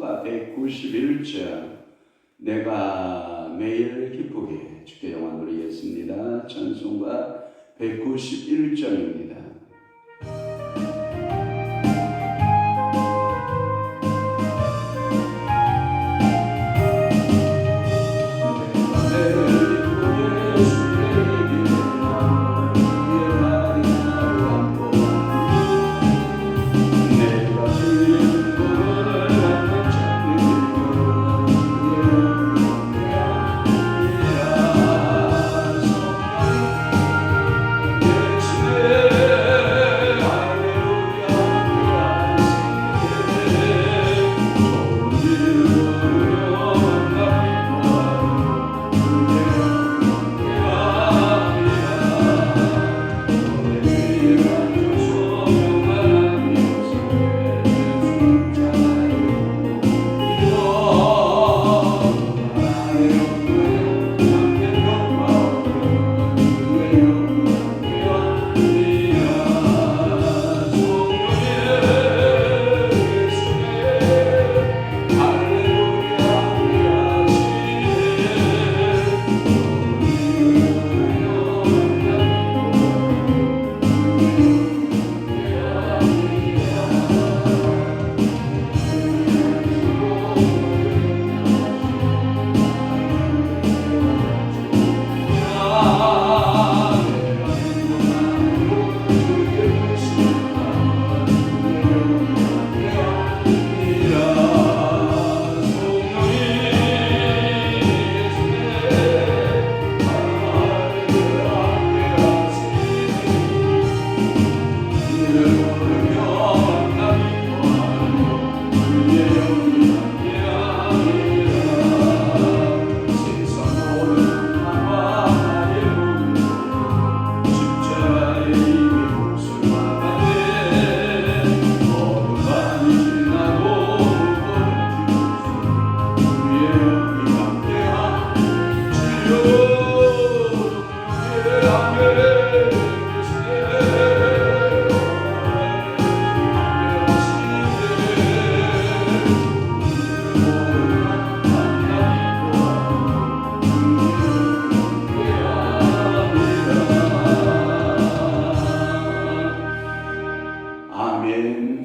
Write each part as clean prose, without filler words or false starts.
찬송가 191장 내가 매일 기쁘게 주께 영광 돌리겠습니다. 찬송가 191장입니다.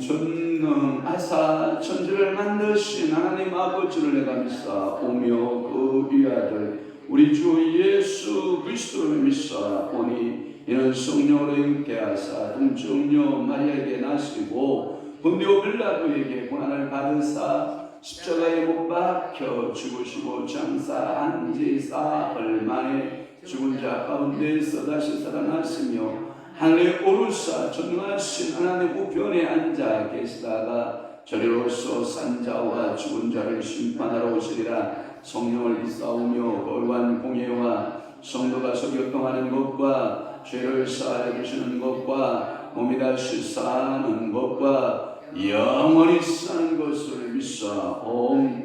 전능하사 천지를 만드신 하나님 아버지를 내가 믿사 오며 그 위아들 우리 주 예수 그리스도를 믿사 오니 이는 성령으로 잉태하사 동정녀 마리아에게 나시고 본디오 빌라도에게 고난을 받으사 십자가에 못 박혀 죽으시고 장사한 지 사흘 만에 죽은 자 가운데서 다시 살아났으며 하늘에 오르사 전능하신 하나님 우편에 앉아 계시다가 저리로서 산자와 죽은 자를 심판하러 오시리라. 성령을 믿사오며 거룩한 공예와 성도가 서교통하는 것과 죄를 사하여 주시는 것과 몸이 다시 사는 것과 영원히 사는 것을 믿사옵나이다.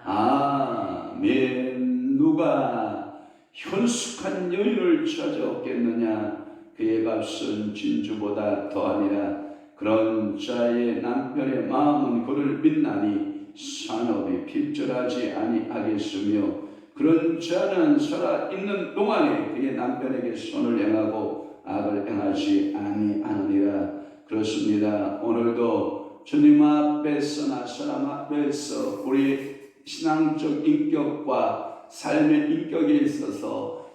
아멘. 누가 현숙한 여인을 찾아오겠느냐? 그의 값은 진주보다 더하니라. 그런 자의 남편의 마음은 그를 믿나니 산업이 필절하지 아니하겠으며 그런 자는 살아있는 동안에 그의 남편에게 선을 행하고 악을 행하지 아니하느니라. 그렇습니다. 오늘도 주님 앞에서나 사람 앞에서 우리 신앙적 인격과 삶의 인격에 있어서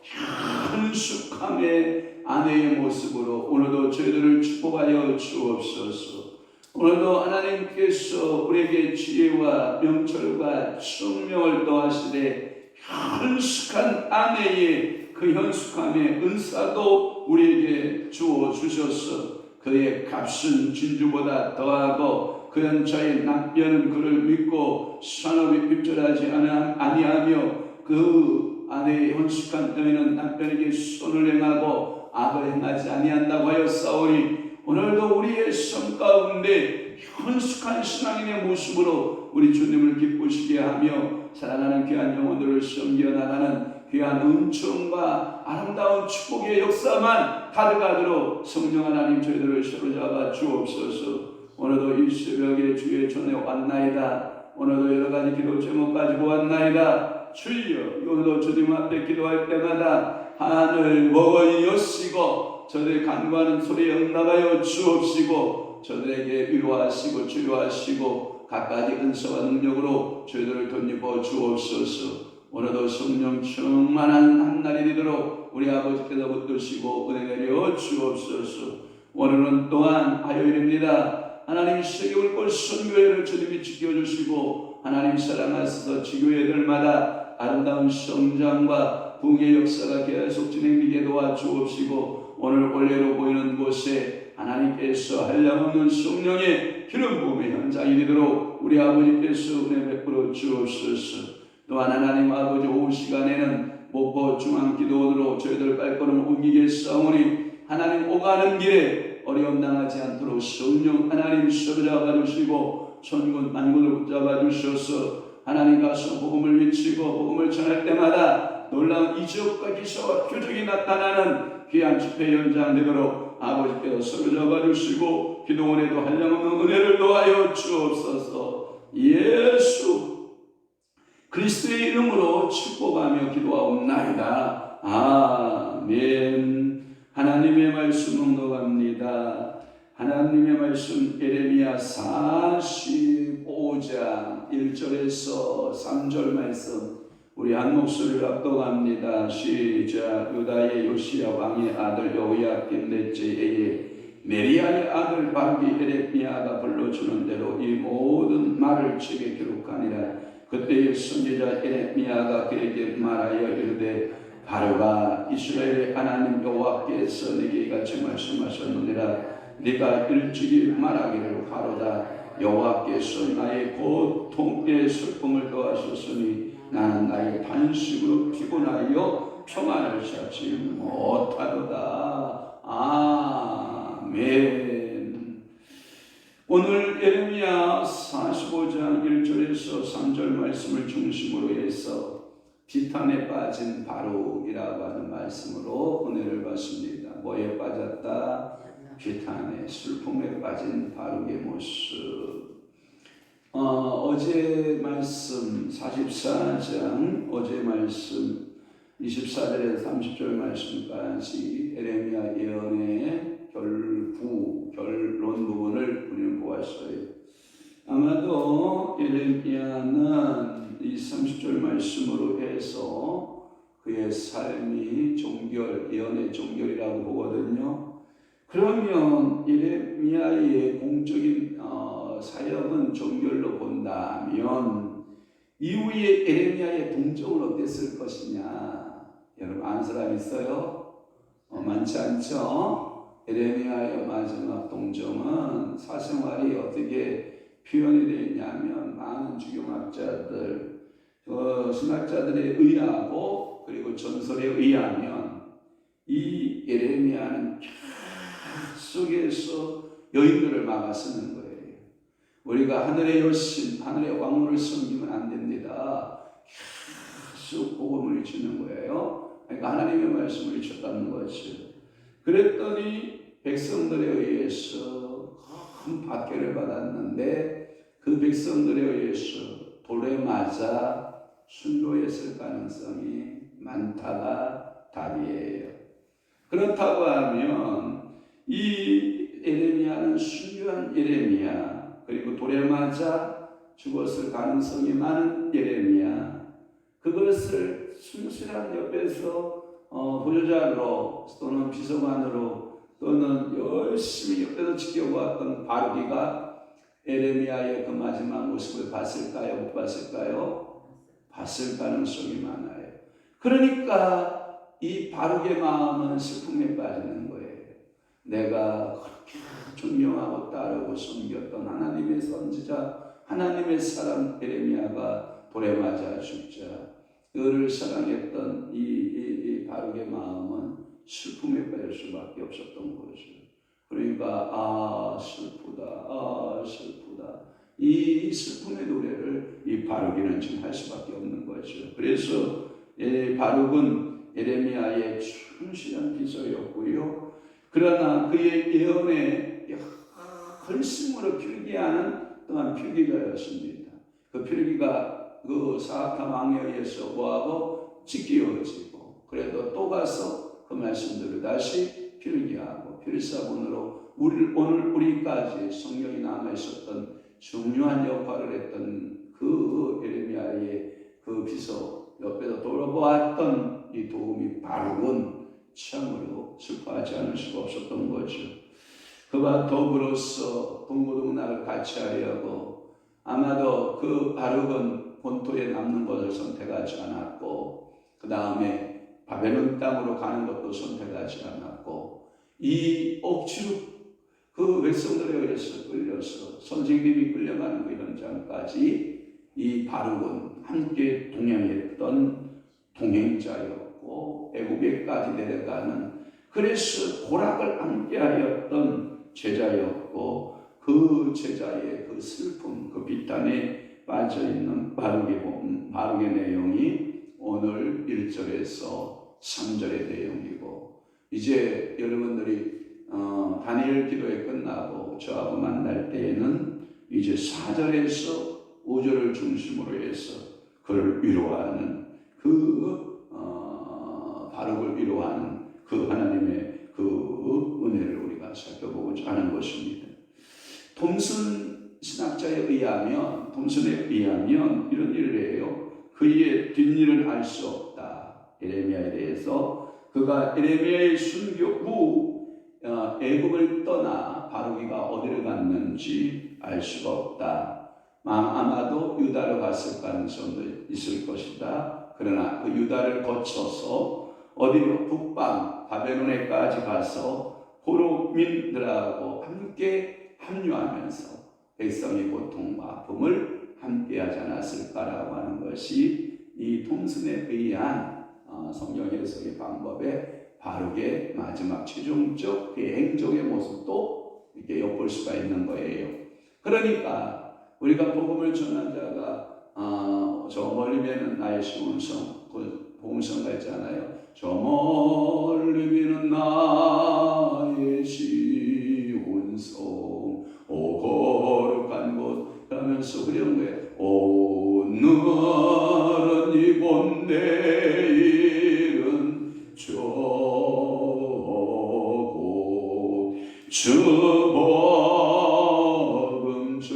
현숙함의 아내의 모습으로 오늘도 저희들을 축복하여 주옵소서. 오늘도 하나님께서 우리에게 지혜와 명철과 총명을 더하시되 현숙한 아내의 그 현숙함의 은사도 우리에게 주어 주셔서 그의 값은 진주보다 더하고 그런 자의 남편은 그를 믿고 산업이 핍절하지 아니하며 그 아내의 현숙한 여인은 남편에게 손을 행하고 악을 행하지 아니한다고 하였사오니 오늘도 우리의 삶 가운데 현숙한 신앙인의 모습으로 우리 주님을 기쁘시게 하며 살아가는 귀한 영혼들을 섬겨나가는 귀한 은총과 아름다운 축복의 역사만 가득하도록 성령 하나님 저희들을 사로잡아 주옵소서. 오늘도 이 새벽에 주의 전에 왔나이다. 오늘도 여러 가지 기도 제목 가지고 왔나이다. 주여, 오늘도 주님 앞에 기도할 때마다 하늘 먹어 여시고 저들의 간구하는 소리에 응답하여 주옵시고 저들에게 위로하시고 치료하시고 각가지 은사와 능력으로 저희들을 덧입어 주옵소서. 오늘도 성령 충만한 한 날이 되도록 우리 아버지께서 붙드시고 은혜 내려 주옵소서. 오늘은 또한 화요일입니다. 하나님 세계울골 선교회를 주님이 지켜주시고 하나님 사랑하셔서 지교회들마다 아름다운 성장과 부흥의 역사가 계속 진행되게 도와주옵시고 오늘 올해로 보이는 곳에 하나님께서 한량없는 성령의 기름 부음의 현장이 되도록 우리 아버지께서 은혜 베풀어 주옵소서. 또한 하나님 아버지 오후 시간에는 목포 중앙기도원으로 저희들 발걸음 옮기겠사오니 하나님 오가는 길에 어려움 당하지 않도록 성령 하나님 서잡아 주시고 천군 만군을 붙잡아 주셔서 하나님 가서 복음을 외치고 복음을 전할 때마다 놀라운 이적과 기사와 표적이 나타나는 귀한 집회 현장 되도록 아버지께서 서잡아 주시고 기도원에도 한량없는 은혜를 도하여 주옵소서. 예수 그리스도의 이름으로 축복하며 기도하옵나이다. 아멘. 하나님의 말씀 묵독합니다. 하나님의 말씀 예레미야 45장 1절에서 3절 말씀 우리 한 목소리를 합독합니다. 시작. 유다의 요시야 왕의 아들 여호야김 넷째 해에 메리야의 아들 바룩이 예레미야가 불러주는 대로 이 모든 말을 책에 기록하니라. 그때의 선지자 예레미야가 그에게 말하여 이르되 바로가 이스라엘의 하나님 여호와께서 내게 이같이 말씀하셨느니라. 네가 일찍이 말하기를 바로다. 여호와께서 나의 고통의 슬픔을 더하셨으니 나는 나의 단식으로 피곤하여 평안을 찾지 못하도다. 아멘. 오늘 예레미야 45장 1절에서 3절 말씀을 중심으로 해서 비탄에 빠진 바룩이라고 하는 말씀으로 은혜를 받습니다. 뭐에 빠졌다? 비탄에, 슬픔에 빠진 바룩의 모습. 어제 말씀 44장 어제 말씀 24절에서 30절 말씀까지 예레미야 예언의 결론 부분을 우리는 보았어요. 아마도 예레미야는 이 30절 말씀으로 해서 그의 삶이 종결, 예언의 종결이라고 보거든요. 그러면 예레미야의 공적인 사역은 종결로 본다면 이후에 예레미야의 동정은 어땠을 것이냐? 여러분 아는 사람 있어요? 많지 않죠? 예레미야의 마지막 동정은 사생활이 어떻게 표현이 되어 있냐면 많은 주경학자들, 신학자들에 의하고 그리고 전설에 의하면 이 예레미야는 계속해서 여인들을 막아 쓰는 거예요. 우리가 하늘의 여신, 하늘의 왕후를 섬기면 안 됩니다. 계속 복음을 주는 거예요. 그러니까 하나님의 말씀을 줬다는 거죠. 그랬더니 백성들에 의해서 큰 박해를 받았는데 그 백성들에 의해서 돌에 맞아 순교했을 가능성이 많다가 답이에요. 그렇다고 하면 이 예레미야는 순교한 예레미야 그리고 돌에 맞아 죽었을 가능성이 많은 예레미야 그것을 충실한 옆에서 보조자로 또는 비서관으로 또는 열심히 옆에서 지켜보았던 바룩이가 예레미야의 그 마지막 모습을 봤을까요? 못 봤을까요? 봤을 가능성이 많아요. 그러니까 이 바룩의 마음은 슬픔에 빠지는 거예요. 내가 그렇게 존경하고 따르고 섬겼던 하나님의 선지자, 하나님의 사람 예레미야가 돌에 맞아 죽자 그를 사랑했던 이 바룩의 마음은 슬픔에 빠질 수밖에 없었던 거죠. 그러니까 슬프다, 슬프다. 이 슬픔의 노래를 이 바룩이는 지금 할 수밖에 없는 거죠. 그래서 바룩은 예레미야의 충실한 비서였고요. 그러나 그의 예언에 근심으로 필기하는 또한 필기자였습니다. 그 필기가 그 사악한 왕에 의해서 뭐하고 찢기어지고 그래도 또 가서 그 말씀들을 다시 필기하고 필사본으로 오늘 우리까지 성경이 남아있었던 중요한 역할을 했던 그 예레미야의 그 비서 옆에서 돌아보았던 이 도움이 바룩은 참으로 슬퍼하지 않을 수가 없었던 거죠. 그와 더불어서 동고동락을 같이 하려고 아마도 그 바룩은 본토에 남는 것을 선택하지 않았고 그 다음에 바벨론 땅으로 가는 것도 선택하지 않았고 이 억지로 그 백성들에 의해서 끌려서 선생님이 끌려가는 그 현장까지 이 바룩은 함께 동행했던 동행자였고 애굽에까지 내려가는 그래서 고락을 함께하였던 제자였고 그 제자의 그 슬픔, 그 비탄에 빠져있는 바룩의 내용이 오늘 1절에서 3절의 내용이고 이제 여러분들이 다니엘 기도회 끝나고 저하고 만날 때에는 이제 4절에서 5절을 중심으로 해서 그를 위로하는 바룩을 위로하는 그 하나님의 그 은혜를 우리가 살펴보고자 하는 것입니다. 톰슨 신학자에 의하면 이런 일을 해요. 그의 뒷일은 알 수 없다. 예레미야에 대해서 그가 예레미야의 순교 후 애굽을 떠나 바룩이가 어디를 갔는지 알 수가 없다. 아마도 유다로 갔을 가능성도 있을 것이다. 그러나 그 유다를 거쳐서 어디로 북방 바벨론에까지 가서 포로민들하고 함께 합류하면서 백성의 고통과 아픔을 함께 하지 않았을까라고 하는 것이 이 톰슨에 의한 성경 해석의 방법에 바룩의 마지막 최종적 행적의 모습도 이렇게 엿볼 수가 있는 거예요. 그러니까 우리가 복음을 전한 자가 저 멀리 비는 나의 시온성 그 복음성가 있잖아요. 저 멀리 비는 나의 시온성 오 거룩한 곳 하면서 그런 거예요. 오늘은 이곳 내일은 저곳 주 복음 전하리.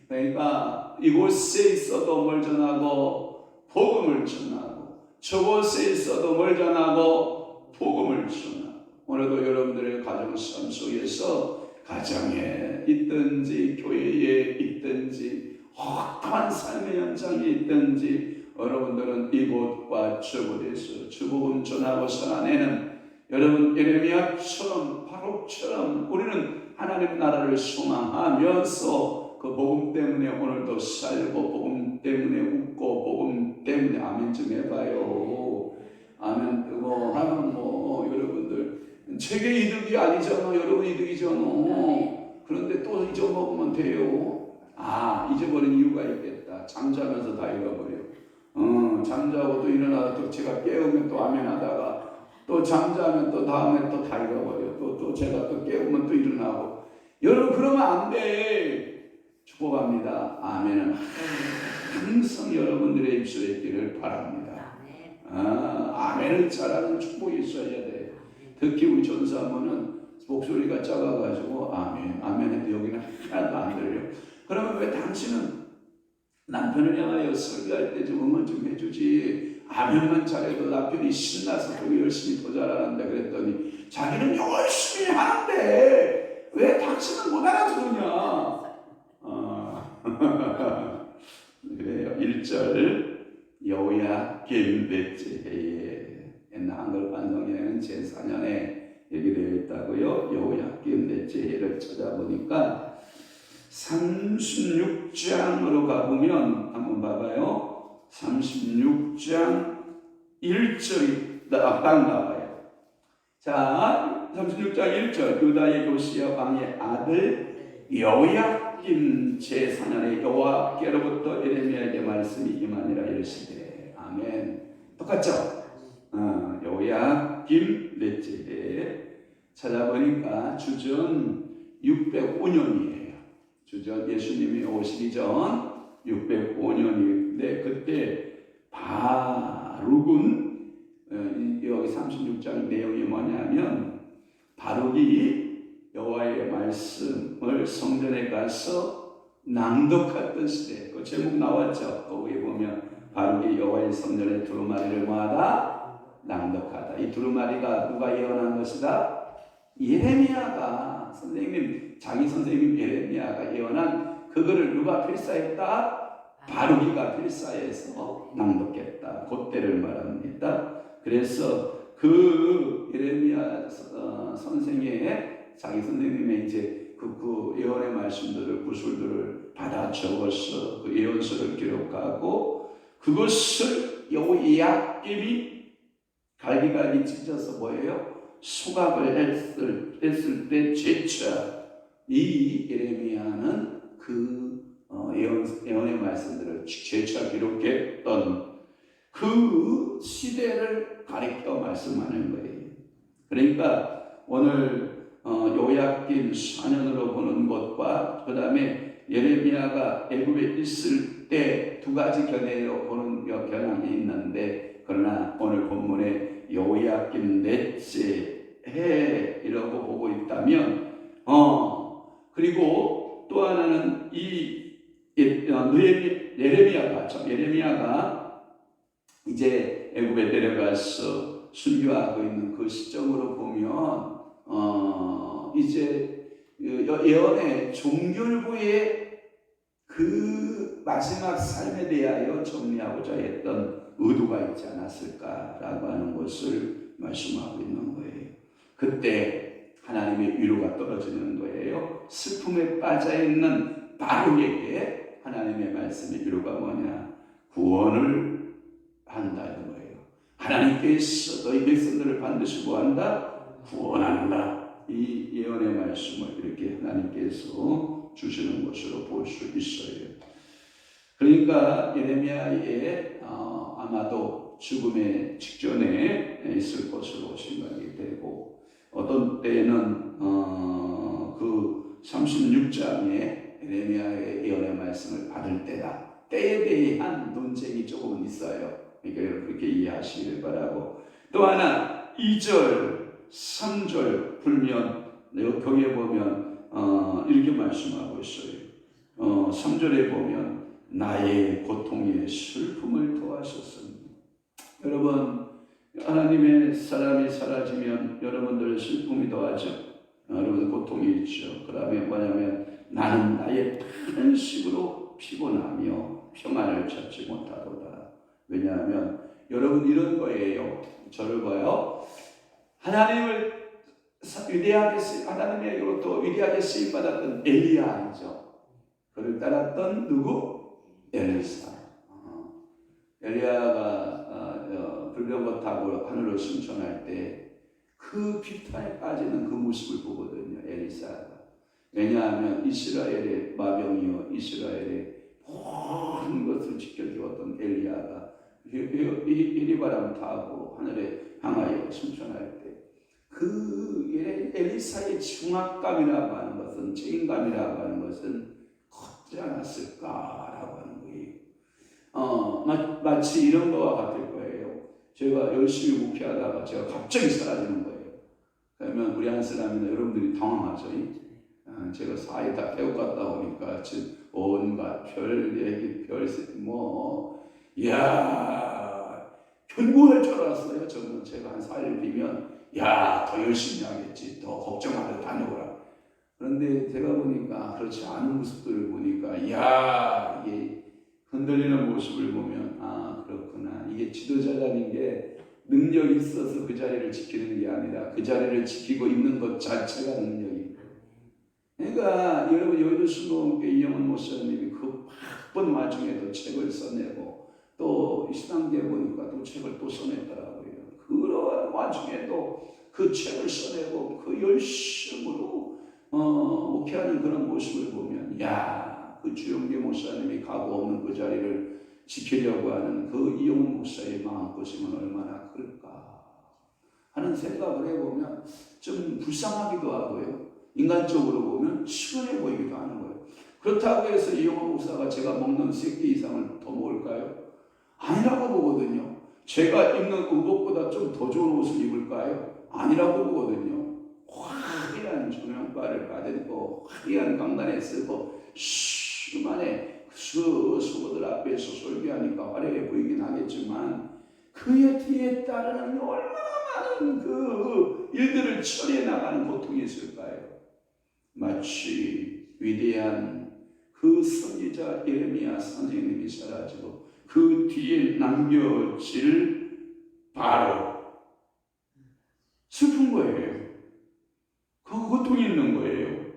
그러니까 이곳에 있어도 뭘 전하고 복음을 전하고 저곳에 있어도 뭘 전하고 복음을 전하고 오늘도 여러분들의 가정 삶 속에서 가정에 있든지 교회에 있든지 어떠한 삶의 현장에 있든지 여러분들은 이곳과 저곳에서 주복음 전하고 살아내는 여러분 예레미야처럼 바룩처럼 우리는 하나님 나라를 소망하면서 그 복음 때문에 오늘도 살고 복음 때문에 웃고 복음 때문에 아멘 좀 해봐요. 아멘 뜨고 하면 여러분들 제게 이득이 아니잖아. 여러분 이득이잖아. 그런데 또 잊어먹으면 돼요. 잊어버린 이유가 있겠다. 잠자면서 다 잃어버려. 잠자고 또 일어나서 또 제가 깨우면 또 아멘 하다가 또 잠자면 또 다음에 또 다 잃어버려. 또 제가 또 깨우면 또 일어나고. 여러분 그러면 안 돼. 축복합니다. 아멘은 항상 여러분들의 입술에 있기를 바랍니다. 아멘을 잘하는 축복이 있어야 돼. 특히 우리 전사모는 목소리가 작아가지고 아멘 해도 여기는 하나도 안 들려. 그러면 왜 당신은 남편을 향하여 설교할 때 좀 응원 좀 해주지. 아멘만 잘해도 남편이 신나서 더 열심히 더 잘하는데 그랬더니 자기는 열심히 하는데 왜 당신은 못 알아주느냐. 그래요. 1절 여호야김 넷째 해에 옛날 한글 반성에는 제4년에 얘기되어 있다고요. 여호야김 넷째 해를 찾아보니까 36장으로 가보면 한번 봐봐요. 36장 1절이 딱 나와요. 자, 36장 1절 유다의 요시야 왕의 아들 여호야김 제4년에 여호와께로부터 예레미야에게 말씀이 임하니라 이르시되 아멘. 똑같죠? 여호야김 넷째 해 찾아보니까 주전 605년이에요. 주전 예수님이 오시기 전 605년인데 그때 바룩은 여기 36장 내용이 뭐냐면 바룩이 여호와의 말씀을 성전에 가서 낭독했던 시대. 그 제목 나왔죠. 거기에 보면 바룩이 여호와의 성전의 두루마리를 모아다 낭독하다. 이 두루마리가 누가 예언한 것이다? 예레미야가 자기 선생님 예레미야가 예언한 그거를 누가 필사했다? 바룩이가 필사해서 낭독했다. 그때를 말합니다. 그래서 그 예레미야 선생의 자기 선생님의 이제 그 예언의 말씀들을 구술들을 받아 적어서 그 예언서를 기록하고 그것을 여호야김이 갈기갈기 찢어서 뭐예요? 수갑을 했을 때 제차 이 예레미야는 그 예언의 말씀들을 제차 기록했던 그 시대를 가리켜 말씀하는 거예요. 그러니까 오늘 요약긴 4년으로 보는 것과 그 다음에 예레미야가 애굽에 있을 때 두 가지 견해로 보는 경향이 있는데 그러나 오늘 본문에 요약긴 넷째 해이라고 보고 있다면 그리고 또 하나는 이 예레미야가 이제 애굽에 내려가서 순교하고 있는 그 시점으로 보면 이제 예언의 종결부의 그 마지막 삶에 대하여 정리하고자 했던 의도가 있지 않았을까라고 하는 것을 말씀하고 있는 거예요. 그때 하나님의 위로가 떨어지는 거예요. 슬픔에 빠져있는 바룩에게 하나님의 말씀의 위로가 뭐냐? 구원을 한다는 거예요. 하나님께서 너희 백성들을 반드시 뭐한다? 구원한다. 이 예언의 말씀을 이렇게 하나님께서 주시는 것으로 볼 수 있어요. 그러니까 예레미야의 아마도 죽음의 직전에 있을 것으로 생각이 되고 어떤 때는 그 36장에 예레미야의 예언의 말씀을 받을 때다. 때에 대한 논쟁이 조금은 있어요. 그러니까 그렇게 이해하시길 바라고. 또 하나 2절, 3절 불면 거기에 보면 이렇게 말씀하고 있어요. 3절에 보면 나의 고통에 슬픔을 더하셨습니다. 여러분 하나님의 사람이 사라지면 여러분들의 슬픔이 더하죠. 여러분 고통이 있죠. 그 다음에 뭐냐면 나는 나의 다른 식으로 피곤하며 평안을 찾지 못하도다. 왜냐하면 여러분 이런 거예요. 저를 봐요. 하나님의 또 위대하게 쓰임받았던 엘리야이죠. 그를 따랐던 누구? 엘리사. 엘리야가 불병거 타고 하늘로 승천할 때 그 비탄에 빠지는 그 모습을 보거든요. 엘리사가. 왜냐하면 이스라엘의 마병이요 이스라엘의 모든 것을 지켜주었던 엘리야가 히리바람 타고 하늘에 향하여 승천할 때 그 엘리사의 중압감이라고 하는 것은 책임감이라고 하는 것은 컸지 않았을까라고 하는 거예요. 마치 이런 거와 같을 거예요. 제가 열심히 목회하다가 제가 갑자기 사라지는 거예요. 그러면 우리 한 사람이나 여러분들이 당황하죠. 제가 사회 다 배우 갔다 오니까 온갖 별 얘기, 변고할 줄 알았어요. 저는 제가 한 4일 비면 더 열심히 하겠지. 더 걱정하며 다녀오라. 그런데 제가 보니까 그렇지 않은 모습들을 보니까 이게 흔들리는 모습을 보면 그렇구나. 이게 지도자라는 게 능력이 있어서 그 자리를 지키는 게 아니라 그 자리를 지키고 있는 것 자체가 능력이고. 그러니까 여러분 여의도 순복음교회 이영훈 목사님이 그 바쁜 와중에도 책을 써내고 또 신앙계 보니까 또 책을 또 써냈더라고요. 그런 와중에도 그 책을 써내고 그 열심으로 목회하는 그런 모습을 보면 그 주영계 목사님이 가고 없는 그 자리를 지키려고 하는 그 이영훈 목사의 마음고심은 얼마나 클까. 하는 생각을 해보면 좀 불쌍하기도 하고요. 인간적으로 보면 치근해 보이기도 하는 거예요. 그렇다고 해서 이용호 목사가 제가 먹는 3끼 이상을 더 먹을까요? 아니라고 보거든요. 제가 입는 의복보다 좀 더 좋은 옷을 입을까요? 아니라고 보거든요. 화려한 조명바를 받고 화려한 강단에 쓰고 슈만의 수고들 앞에서 설교하니까 화려해 보이긴 하겠지만 그의 뒤에 따르는 얼마나 많은 그 일들을 처리해 나가는 고통이 있을까요? 마치 위대한 그 선지자 예레미야 선생님이 사라지고 그 뒤에 남겨질 바로 슬픈 거예요. 그 고통이 있는 거예요.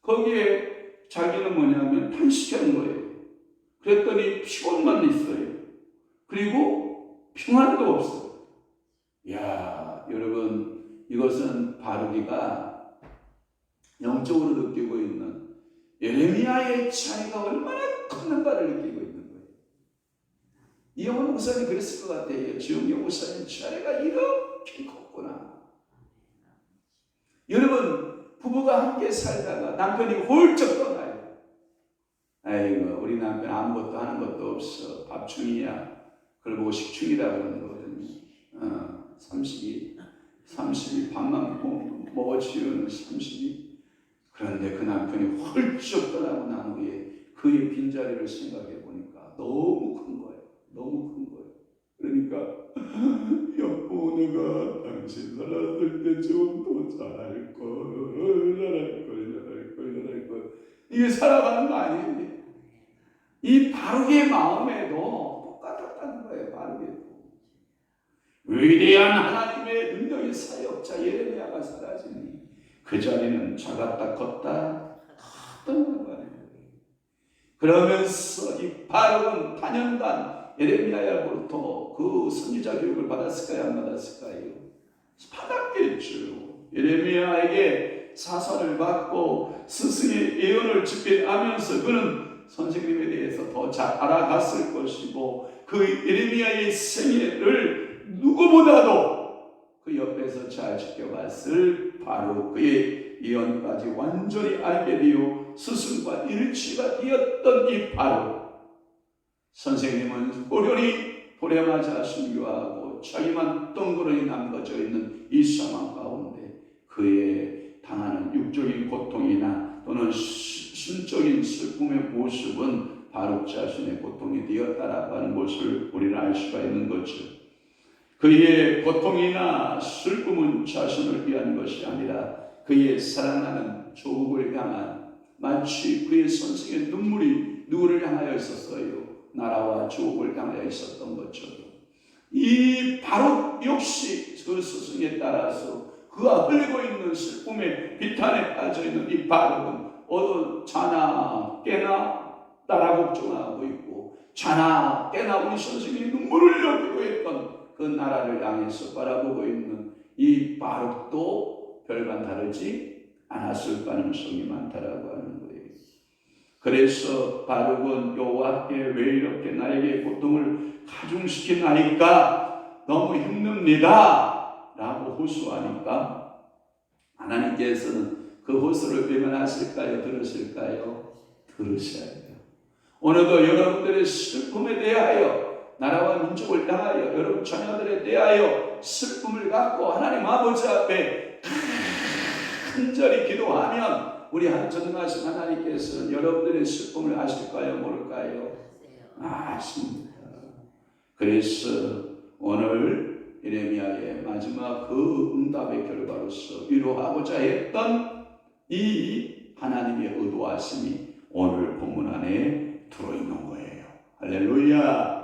거기에 자기는 뭐냐면 탄식하는 거예요. 그랬더니 피곤만 있어요. 그리고 평안도 없어요. 야, 여러분, 이것은 바루기가 영적으로 느끼고 있는 예레미야의 차이가 얼마나 컸는가를 느끼고 있는 거예요. 이영호 목사님 그랬을 것 같아요. 지용영 목사님 차이가 이렇게 컸구나. 여러분, 부부가 함께 살다가 남편이 훌쩍 떠나요. 아이고, 우리 남편 아무것도 하는 것도 없어. 밥충이야. 그걸 보고 식충이라고 그러는 거거든요. 30이 밥만 먹어치우는 30이. 그런데 그 남편이 훌쩍 떠나고 난 후에 그의 빈자리를 생각해 보니까 너무 큰 거예요. 너무 큰 거예요. 그러니까 여보, 내가 당신 살았을 때 좀 더 잘할 걸. 이게 살아가는 거 아니에요? 이 바룩의 마음에도 똑같았다는 거예요. 바룩에도. 위대한 하나님의 능력의 사역자 예레미야가 사라지니 그 자리는 작았다 컸다 컸던 거예요. 그러면서 이 바룩은 단연간 예레미야로부터 그 선지자 교육을 받았을까요? 안 받았을까요? 받았겠죠. 예레미야에게 사사를 받고 스승의 예언을 집필하면서 그는 선생님에 대해서 더 잘 알아갔을 것이고 그 예레미야의 생애를 누구보다도 그 옆에서 잘 지켜봤을 바로 그의 예언까지 완전히 알게 되어 스승과 일치가 되었던 이 바로 선생님은 호련히 돌에 맞아 순교하고 자기만 덩그러니 남겨져 있는 이 상황 가운데 그의 당하는 육적인 고통이나 또는 신적인 슬픔의 모습은 바룩 자신의 고통이 되었다라고 하는 것을 우리는 알 수가 있는 거죠. 그의 고통이나 슬픔은 자신을 위한 것이 아니라 그의 사랑하는 조국을 향한 마치 그의 선생의 눈물이 누구를 향하여 있었어요? 나라와 조국을 향하여 있었던 것처럼 이 바룩 역시 그 스승에 따라서 그가 흘리고 있는 슬픔의 비탄에 빠져있는 이 바룩은 자나 깨나 따라 걱정하고 있고 자나 깨나 우리 선생님이 눈물을 흘리고 했던 그 나라를 향해서 바라보고 있는 이 바룩도 별반 다르지 않았을 가능성이 많다라고 하는 거예요. 그래서 바룩은 여호와께 왜 이렇게 나에게 고통을 가중시키나이까 너무 힘듭니다 라고 호소하니까 하나님께서는 그 호소를 외면하실까요? 들으실까요? 들으셔야 돼요. 오늘도 여러분들의 슬픔에 대하여 나라와 민족을 향하여 여러분 자녀들에 대하여 슬픔을 갖고 하나님 아버지 앞에 간절히 기도하면 우리 전능하신 하나님께서는 여러분들의 슬픔을 아실까요? 모를까요? 아십니다. 그래서 오늘 예레미야의 마지막 그 응답의 결과로서 위로하고자 했던 이 하나님의 의도하심이 오늘 본문 안에 들어있는 거예요. 할렐루야.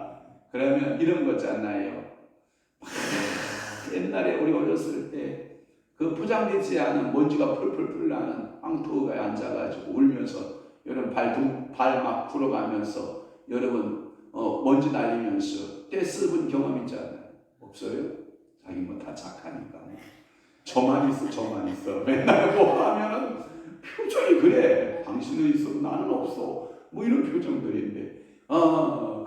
그러면 이런 거잖아요. 옛날에 우리 어렸을 때 그 포장되지 않은 먼지가 풀풀풀 나는 황토에 앉아가지고 울면서 여러분 발 막 풀어가면서 여러분 먼지 날리면서 떼쓰은 경험 있잖아요. 없어요? 자기 뭐 다 착하니까 저만 있어 맨날 뭐 하면은 표정이 그래. 당신은 있어도 나는 없어 뭐 이런 표정들인데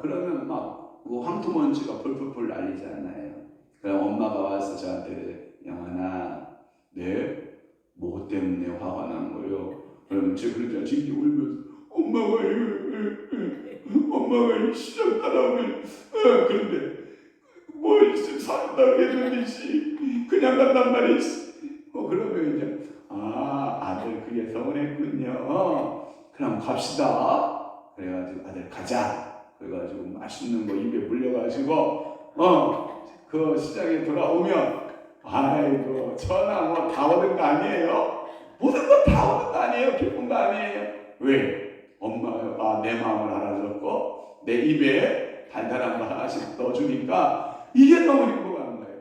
그러면 막 그 황토 먼지가 풀풀풀 날리잖아요. 그럼 엄마가 와서 저한테 그래. 영환아, 뭐 때문에 화가 난 거요? 그러면 제 그러자 울면서 엄마가 시장 따라오면 그런데 뭘 산다고 했는지 그냥 간단 말이지. 그러면 이제 아들 그게 서운했군요. 그럼 갑시다. 그래가지고 아들 가자. 그래가지고 맛있는 거 입에 물려가지고 그 시장에 돌아오면 아이고 전화 뭐 다 얻은 거 아니에요? 모든 거 다 얻은 거 아니에요? 기쁜 거 아니에요? 왜? 엄마가 내 마음을 알아줬고 내 입에 달달한 거 하나씩 넣어주니까 이게 너무 행복한 거예요.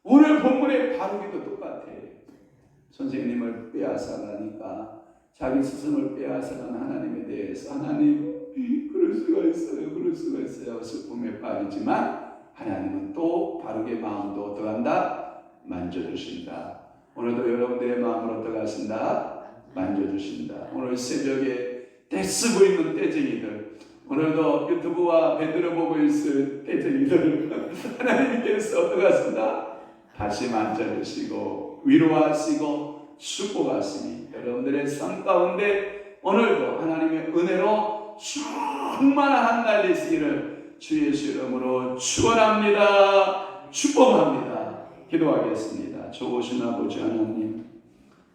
오늘 본문의 바르기도 똑같아요. 선생님을 빼앗아가니까 자기 스승을 빼앗아간 하나님에 대해서 하나님 그럴 수가 있어요. 슬픔에 빠지지만 하나님은 또 바르게 마음도 어떡한다? 만져주신다. 오늘도 여러분들의 마음을 어떡하신다? 만져주신다. 오늘 새벽에 떼쓰고 있는 떼쟁이들, 오늘도 유튜브와 베드로 보고 있을 떼쟁이들 하나님께서 어떡하신다? 다시 만져주시고 위로하시고 축복하시니 여러분들의 삶 가운데 오늘도 하나님의 은혜로 충만한 한 날 되시기를 주 예수 이름으로 축원합니다. 축복합니다. 기도하겠습니다. 좋으신 아버지 하나님,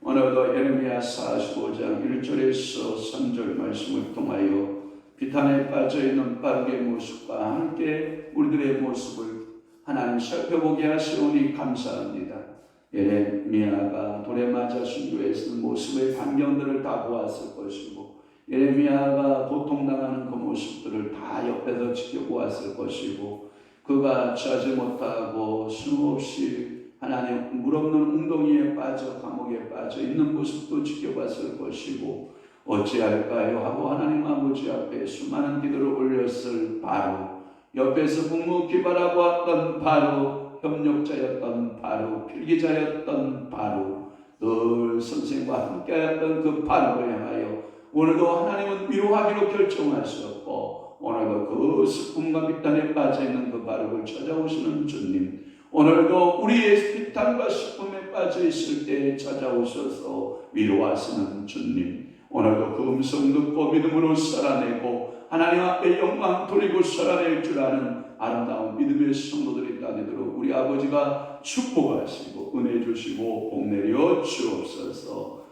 오늘도 예레미야 45장 1절에서 3절 말씀을 통하여 비탄에 빠져있는 바르게 모습과 함께 우리들의 모습을 하나님 살펴보게 하시오니 감사합니다. 예레미야가 돌에 맞아 순교했을 모습의 반경들을 다 보았을 것이고 예레미야가 고통당하는 그 모습들을 다 옆에서 지켜보았을 것이고 그가 자지 못하고 수없이 하나님 물 없는 웅덩이에 빠져 감옥에 빠져 있는 모습도 지켜봤을 것이고 어찌할까요 하고 하나님 아버지 앞에 수많은 기도를 올렸을 바로 옆에서 묵묵히 바라보았던 바로 협력자였던 바로 필기자였던 바로 늘 선생과 함께하였던 그 바로를 향하여 오늘도 하나님은 위로하기로 결정하셨고 오늘도 그 슬픔과 비탄에 빠져있는 그 바로를 찾아오시는 주님, 오늘도 우리의 비탄과 슬픔에 빠져있을 때 찾아오셔서 위로하시는 주님, 오늘도 그 음성 듣고 믿음으로 살아내고 하나님 앞에 영광 돌리고 살아낼 줄 아는 아름다운 믿음의 성도들이 되도록 우리 아버지가 축복하시고 은혜 주시고 복 내려 주옵소서.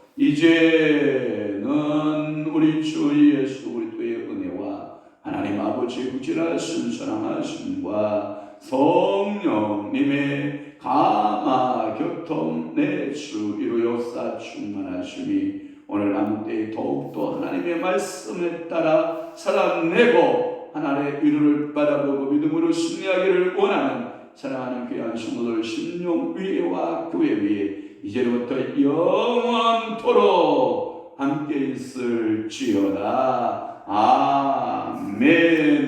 이제는 우리 주 예수 그리스도의 은혜와 하나님 아버지의 부지런하신 사랑하심과 성령님의 감화 교통 내주 이루 역사 충만하심이 오늘 남은 때에 더욱더 하나님의 말씀에 따라 살아내고 하나님의 위로를 바라보고 믿음으로 승리하기를 원하는 사랑하는 귀한 성도들 심령 위에와 교회 위에 이제부터 영원토록 함께 있을지어다. 아멘.